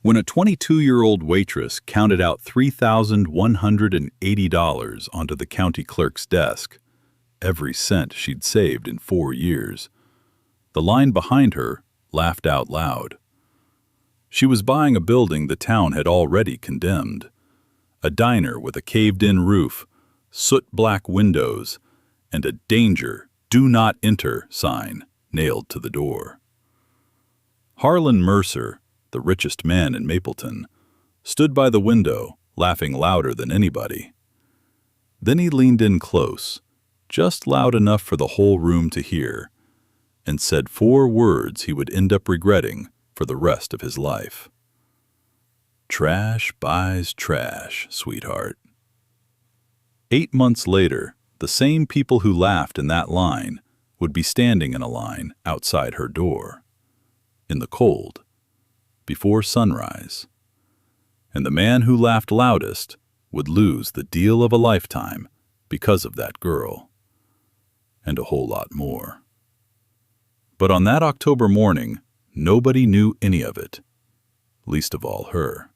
When a 22-year-old waitress counted out $3,180 onto the county clerk's desk, every cent she'd saved in 4 years, the line behind her laughed out loud. She was buying a building the town had already condemned, a diner with a caved-in roof, soot-black windows, and a "Danger, Do Not Enter" sign nailed to the door. Harlan Mercer, the richest man in Mapleton, stood by the window, laughing louder than anybody. Then he leaned in close, just loud enough for the whole room to hear, and said 4 words he would end up regretting for the rest of his life. "Trash buys trash, sweetheart." 8 months later, the same people who laughed in that line would be standing in a line outside her door, in the cold, before sunrise. And the man who laughed loudest would lose the deal of a lifetime because of that girl, and a whole lot more. But on that October morning, nobody knew any of it, least of all her.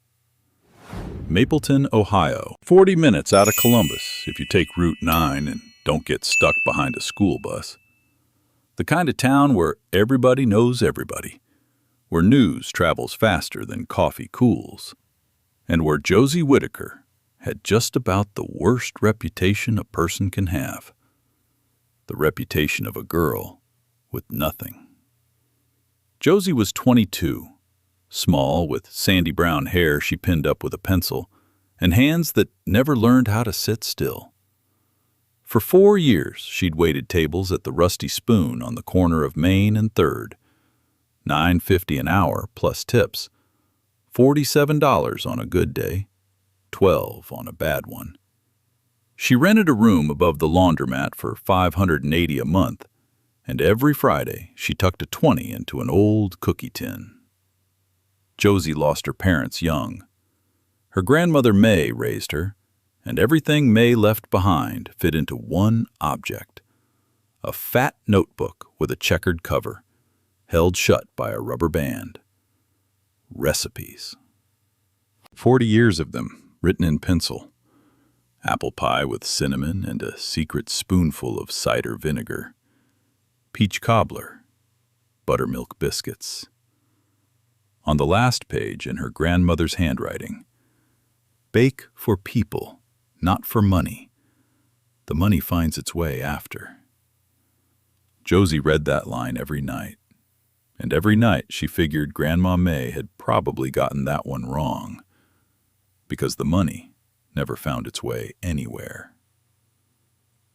Mapleton, Ohio, 40 minutes out of Columbus if you take Route 9 and don't get stuck behind a school bus. The kind of town where everybody knows everybody, where news travels faster than coffee cools, and where Josie Whitaker had just about the worst reputation a person can have, the reputation of a girl with nothing. Josie was 22, small, with sandy brown hair she pinned up with a pencil, and hands that never learned how to sit still. For 4 years she'd waited tables at the Rusty Spoon on the corner of Main and 3rd, $9.50 an hour plus tips, $47 on a good day, $12 on a bad one. She rented a room above the laundromat for $580 a month, and every Friday she tucked a 20 into an old cookie tin. Josie lost her parents young. Her grandmother May raised her, and everything May left behind fit into one object, a fat notebook with a checkered cover, held shut by a rubber band. Recipes. 40 years of them, written in pencil. Apple pie with cinnamon and a secret spoonful of cider vinegar. Peach cobbler. Buttermilk biscuits. On the last page, in her grandmother's handwriting, "Bake for people, not for money. The money finds its way after." Josie read that line every night, and every night she figured Grandma May had probably gotten that one wrong, because the money never found its way anywhere.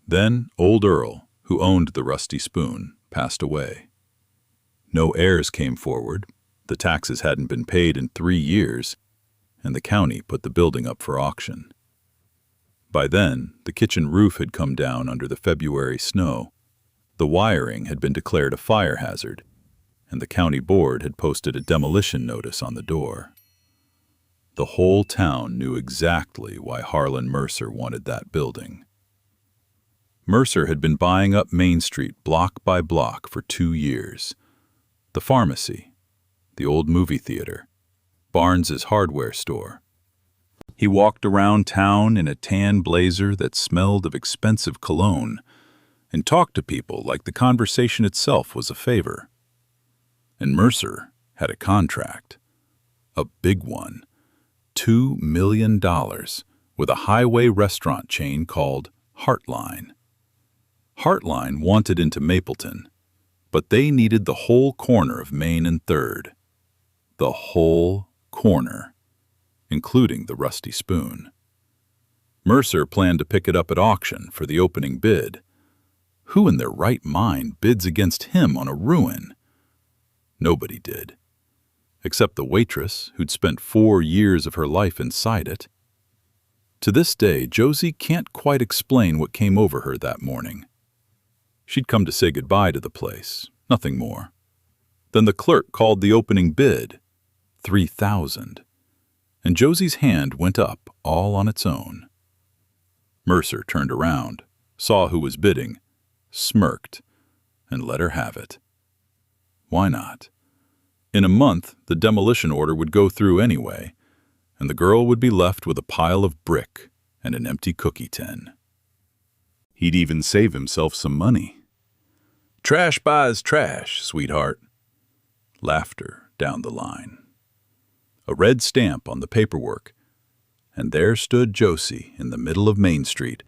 Then old Earl, who owned the Rusty Spoon, passed away. No heirs came forward, the taxes hadn't been paid in 3 years, and the county put the building up for auction. By then, the kitchen roof had come down under the February snow, the wiring had been declared a fire hazard, and the county board had posted a demolition notice on the door. The whole town knew exactly why Harlan Mercer wanted that building. Mercer had been buying up Main Street block by block for 2 years. The pharmacy, the old movie theater, Barnes's hardware store. He walked around town in a tan blazer that smelled of expensive cologne and talked to people like the conversation itself was a favor. And Mercer had a contract, a big one, $2 million, with a highway restaurant chain called Heartline. Heartline wanted into Mapleton, but they needed the whole corner of Main and 3rd. The whole corner, including the Rusty Spoon. Mercer planned to pick it up at auction for the opening bid. Who in their right mind bids against him on a ruin? Nobody did, except the waitress who'd spent 4 years of her life inside it. To this day, Josie can't quite explain what came over her that morning. She'd come to say goodbye to the place, nothing more. Then the clerk called the opening bid, $3,000, and Josie's hand went up all on its own. Mercer turned around, saw who was bidding, smirked, and let her have it. Why not? In a month, the demolition order would go through anyway, and the girl would be left with a pile of brick and an empty cookie tin. He'd even save himself some money. Trash buys trash, sweetheart. Laughter down the line. A red stamp on the paperwork, and there stood Josie in the middle of Main Street,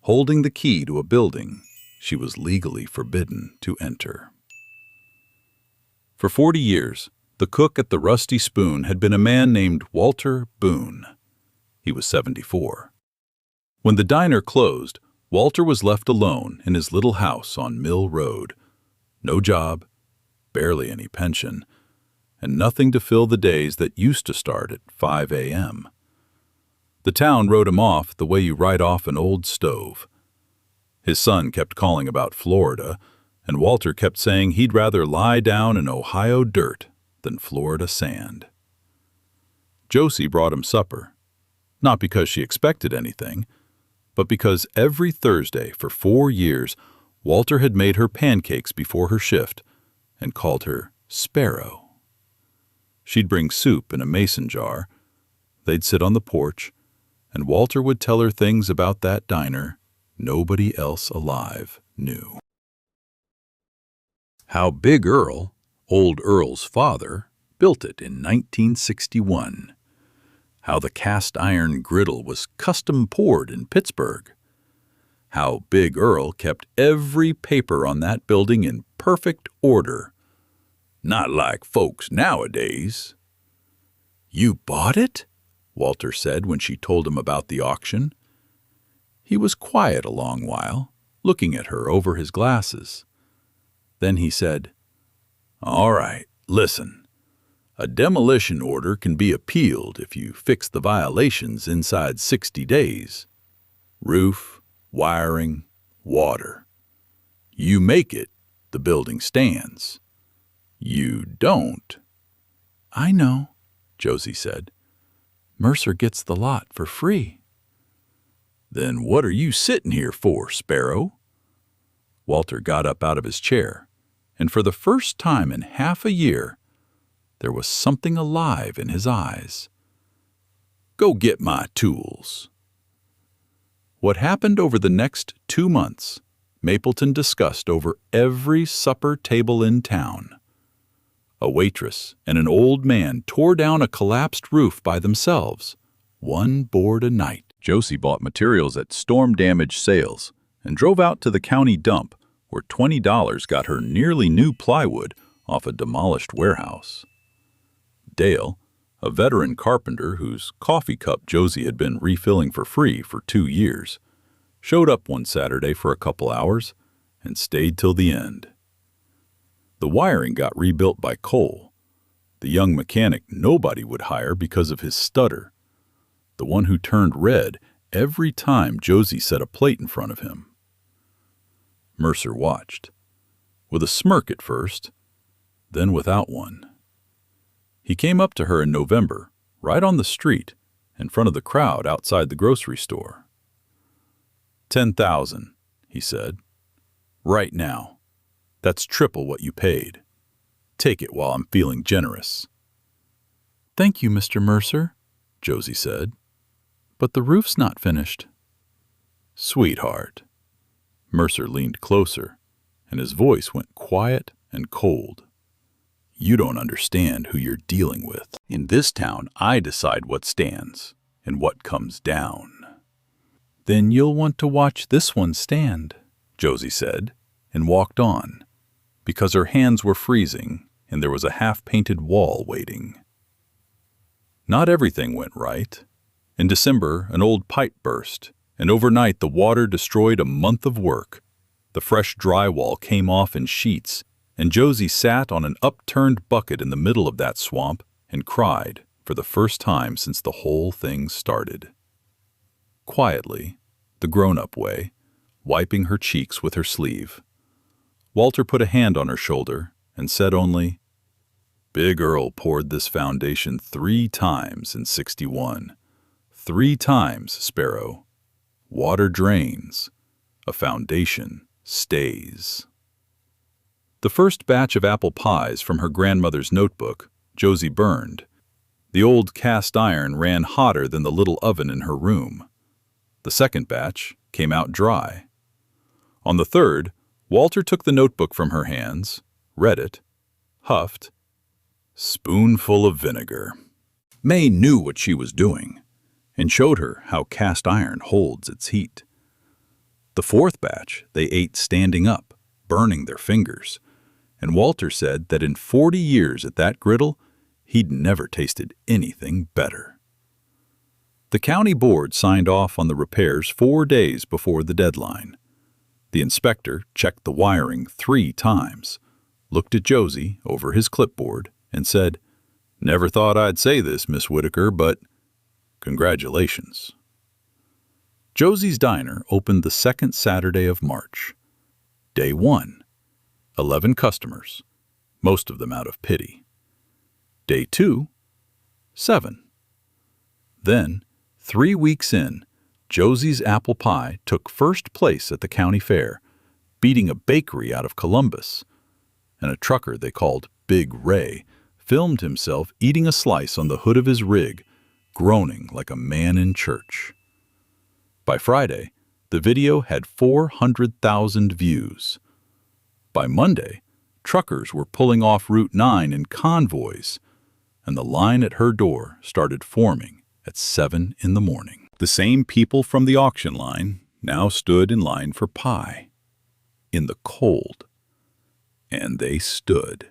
holding the key to a building she was legally forbidden to enter. For 40 years, the cook at the Rusty Spoon had been a man named Walter Boone. He was 74. When the diner closed, Walter was left alone in his little house on Mill Road. No job, barely any pension, and nothing to fill the days that used to start at 5 a.m. The town wrote him off the way you write off an old stove. His son kept calling about Florida, and Walter kept saying he'd rather lie down in Ohio dirt than Florida sand. Josie brought him supper, not because she expected anything, but because every Thursday for 4 years Walter had made her pancakes before her shift and called her Sparrow. She'd bring soup in a mason jar, they'd sit on the porch, and Walter would tell her things about that diner nobody else alive knew. How Big Earl, Old Earl's father, built it in 1961. How the cast-iron griddle was custom poured in Pittsburgh. How Big Earl kept every paper on that building in perfect order. Not like folks nowadays. "You bought it?" Walter said when she told him about the auction. He was quiet a long while, looking at her over his glasses. Then he said, "All right, listen. A demolition order can be appealed if you fix the violations inside 60 days. Roof, wiring, water. You make it, the building stands. You don't." "I know," Josie said. "Mercer gets the lot for free." "Then what are you sitting here for, Sparrow?" Walter got up out of his chair, and for the first time in half a year, there was something alive in his eyes. "Go get my tools." What happened over the next 2 months, Mapleton discussed over every supper table in town. A waitress and an old man tore down a collapsed roof by themselves, one board a night. Josie bought materials at storm-damaged sales and drove out to the county dump, where $20 got her nearly new plywood off a demolished warehouse. Dale, a veteran carpenter whose coffee cup Josie had been refilling for free for 2 years, showed up one Saturday for a couple hours and stayed till the end. The wiring got rebuilt by Cole, the young mechanic nobody would hire because of his stutter, the one who turned red every time Josie set a plate in front of him. Mercer watched, with a smirk at first, then without one. He came up to her in November, right on the street, in front of the crowd outside the grocery store. "$10,000, he said. "Right now. That's triple what you paid. Take it while I'm feeling generous." "Thank you, Mr. Mercer," Josie said. "But the roof's not finished." "Sweetheart." Mercer leaned closer, and his voice went quiet and cold. "You don't understand who you're dealing with. In this town, I decide what stands and what comes down." "Then you'll want to watch this one stand," Josie said, and walked on, because her hands were freezing and there was a half-painted wall waiting. Not everything went right. In December, an old pipe burst, and overnight the water destroyed a month of work. The fresh drywall came off in sheets, and Josie sat on an upturned bucket in the middle of that swamp and cried for the first time since the whole thing started. Quietly, the grown-up way, wiping her cheeks with her sleeve, Walter put a hand on her shoulder and said only, "Big Earl poured this foundation 3 times in 61. 3 times, Sparrow. Water drains. A foundation stays." The first batch of apple pies from her grandmother's notebook, Josie burned. The old cast iron ran hotter than the little oven in her room. The second batch came out dry. On the third, Walter took the notebook from her hands, read it, huffed, spoonful of vinegar. May knew what she was doing and showed her how cast iron holds its heat. The fourth batch they ate standing up, burning their fingers, and Walter said that in 40 years at that griddle, he'd never tasted anything better. The county board signed off on the repairs 4 days before the deadline. The inspector checked the wiring 3 times, looked at Josie over his clipboard, and said, "Never thought I'd say this, Miss Whitaker, but congratulations." Josie's Diner opened the second Saturday of March. Day 1, 11 customers, most of them out of pity. Day 2, 7. Then, 3 weeks in, Josie's apple pie took first place at the county fair, beating a bakery out of Columbus, and a trucker they called Big Ray filmed himself eating a slice on the hood of his rig, groaning like a man in church. By Friday, the video had 400,000 views. By Monday, truckers were pulling off Route 9 in convoys, and the line at her door started forming at 7 in the morning. The same people from the auction line now stood in line for pie. In the cold. And they stood.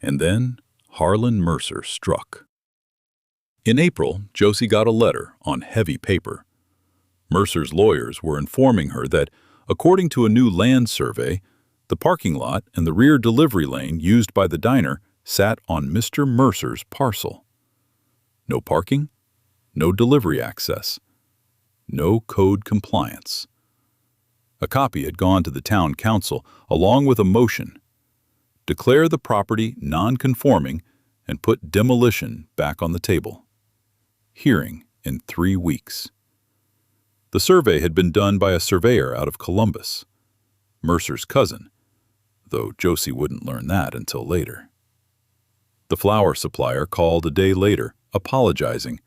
And then Harlan Mercer struck. In April, Josie got a letter on heavy paper. Mercer's lawyers were informing her that, according to a new land survey, the parking lot and the rear delivery lane used by the diner sat on Mr. Mercer's parcel. No parking, no delivery access, no code compliance. A copy had gone to the town council along with a motion. Declare the property non-conforming and put demolition back on the table. Hearing in 3 weeks. The survey had been done by a surveyor out of Columbus, Mercer's cousin, though Josie wouldn't learn that until later. The flour supplier called a day later, apologizing.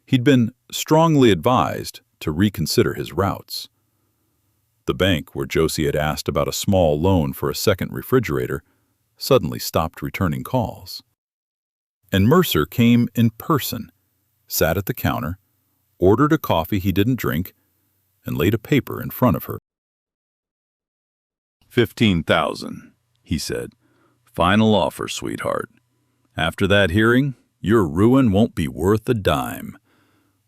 He'd been strongly advised to reconsider his routes. The bank where Josie had asked about a small loan for a second refrigerator suddenly stopped returning calls. And Mercer came in person, sat at the counter, ordered a coffee he didn't drink, and laid a paper in front of her. $15,000, he said. Final offer, sweetheart. After that hearing, your ruin won't be worth a dime.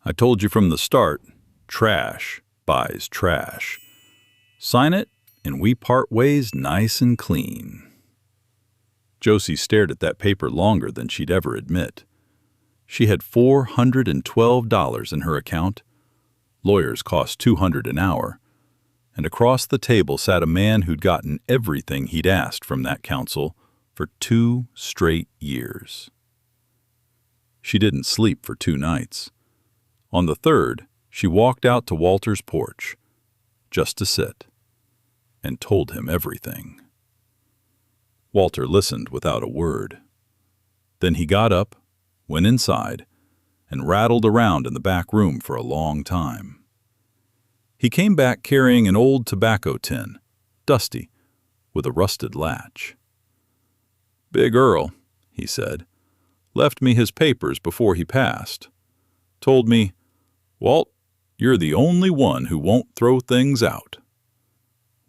I told you from the start, trash buys trash. Sign it, and we part ways nice and clean. Josie stared at that paper longer than she'd ever admit. She had $412 in her account. Lawyers cost $200 an hour. And across the table sat a man who'd gotten everything he'd asked from that council for 2 straight years. She didn't sleep for 2 nights. On the third, she walked out to Walter's porch, just to sit, and told him everything. Walter listened without a word. Then he got up, went inside, and rattled around in the back room for a long time. He came back carrying an old tobacco tin, dusty, with a rusted latch. "Big Earl," he said, "left me his papers before he passed. Told me, 'Walt, you're the only one who won't throw things out.'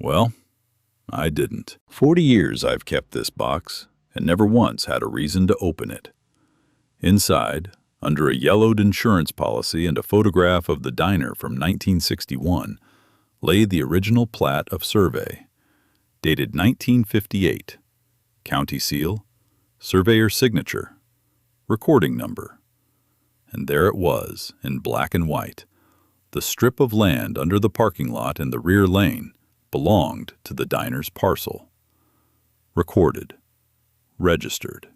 Well, I didn't. 40 years I've kept this box and never once had a reason to open it. Inside, under a yellowed insurance policy and a photograph of the diner from 1961, lay the original plat of survey, dated 1958, county seal, surveyor's signature, recording number. And there it was, in black and white. The strip of land under the parking lot in the rear lane belonged to the diner's parcel. Recorded. Registered.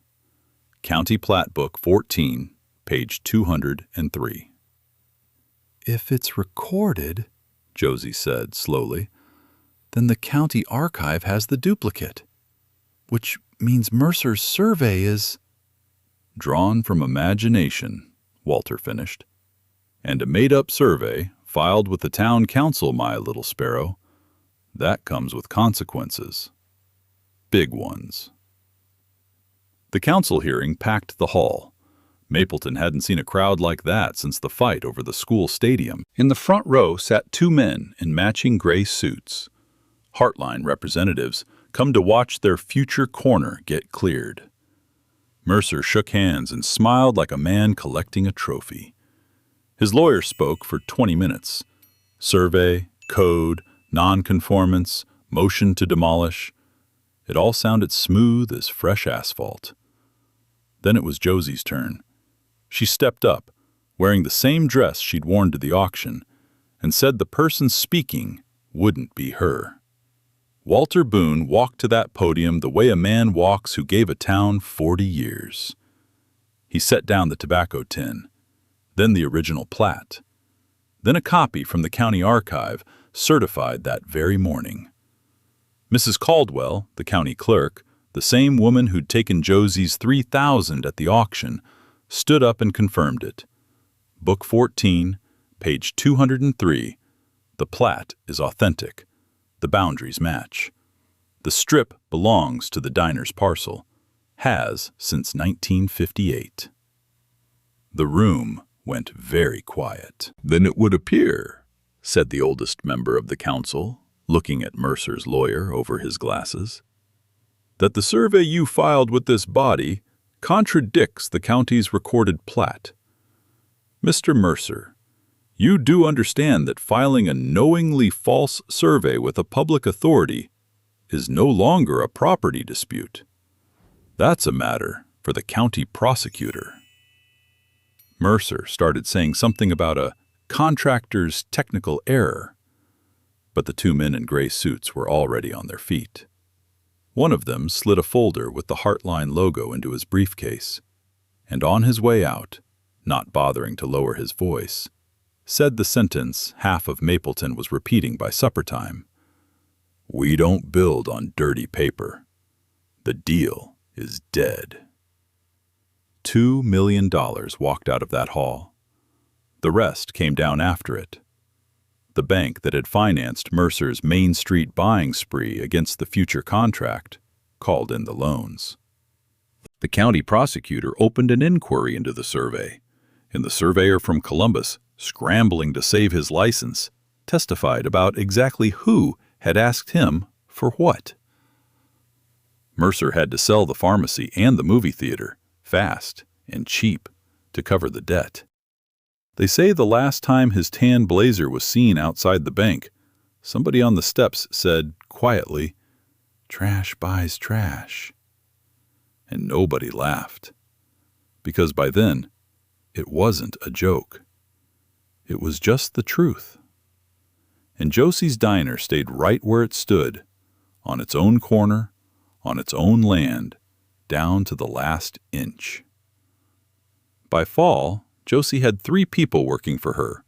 County Plat Book 14, page 203. "If it's recorded," Josie said slowly, "then the county archive has the duplicate." Which means Mercer's survey is drawn from imagination, Walter finished. And a made-up survey filed with the town council, my little sparrow. That comes with consequences. Big ones. The council hearing packed the hall. Mapleton hadn't seen a crowd like that since the fight over the school stadium. In the front row sat two men in matching gray suits. Heartline representatives come to watch their future corner get cleared. Mercer shook hands and smiled like a man collecting a trophy. His lawyer spoke for 20 minutes. Survey, code, nonconformance, motion to demolish. It all sounded smooth as fresh asphalt. Then it was Josie's turn. She stepped up, wearing the same dress she'd worn to the auction, and said the person speaking wouldn't be her. Walter Boone walked to that podium the way a man walks who gave a town 40 years. He set down the tobacco tin, then the original plat, then a copy from the county archive certified that very morning. Mrs. Caldwell, the county clerk, the same woman who'd taken Josie's $3,000 at the auction, stood up and confirmed it. Book 14, page 203. The plat is authentic. The boundaries match. The strip belongs to the diner's parcel. Has since 1958. The room went very quiet. Then it would appear, said the oldest member of the council, looking at Mercer's lawyer over his glasses, that the survey you filed with this body contradicts the county's recorded plat. Mr. Mercer, you do understand that filing a knowingly false survey with a public authority is no longer a property dispute. That's a matter for the county prosecutor. Mercer started saying something about a contractor's technical error, but the two men in gray suits were already on their feet. One of them slid a folder with the Heartline logo into his briefcase, and on his way out, not bothering to lower his voice, said the sentence half of Mapleton was repeating by supper time. We don't build on dirty paper. The deal is dead. $2 million walked out of that hall. The rest came down after it. The bank that had financed Mercer's Main Street buying spree against the future contract called in the loans. The county prosecutor opened an inquiry into the survey, and the surveyor from Columbus, scrambling to save his license, testified about exactly who had asked him for what. Mercer had to sell the pharmacy and the movie theater, fast and cheap, to cover the debt. They say the last time his tan blazer was seen outside the bank, somebody on the steps said quietly, "Trash buys trash." And nobody laughed, because by then, it wasn't a joke. It was just the truth. And Josie's diner stayed right where it stood, on its own corner, on its own land, down to the last inch. By fall, Josie had 3 people working for her.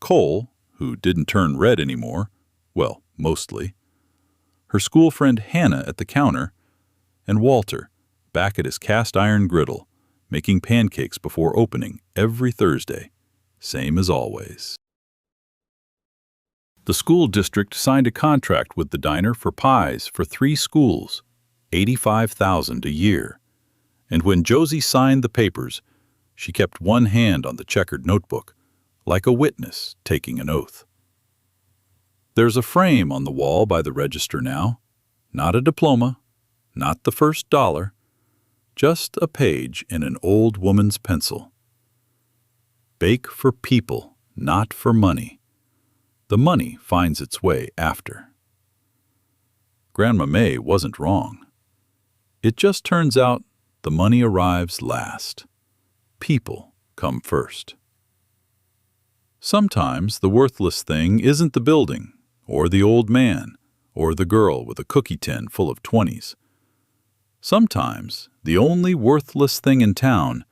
Cole, who didn't turn red anymore, well, mostly, her school friend Hannah at the counter, and Walter, back at his cast-iron griddle, making pancakes before opening every Thursday, same as always. The school district signed a contract with the diner for pies for 3 schools, $85,000 a year, and when Josie signed the papers, she kept one hand on the checkered notebook, like a witness taking an oath. There's a frame on the wall by the register now, not a diploma, not the first dollar, just a page in an old woman's pencil. Bake for people, not for money. The money finds its way after. Grandma May wasn't wrong. It just turns out the money arrives last. People come first. Sometimes the worthless thing isn't the building, or the old man, or the girl with a cookie tin full of 20s. Sometimes the only worthless thing in town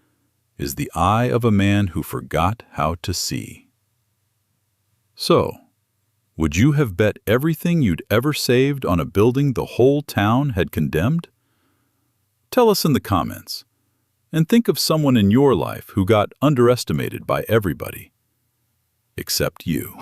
is the eye of a man who forgot how to see. So, would you have bet everything you'd ever saved on a building the whole town had condemned? Tell us in the comments. And think of someone in your life who got underestimated by everybody except you.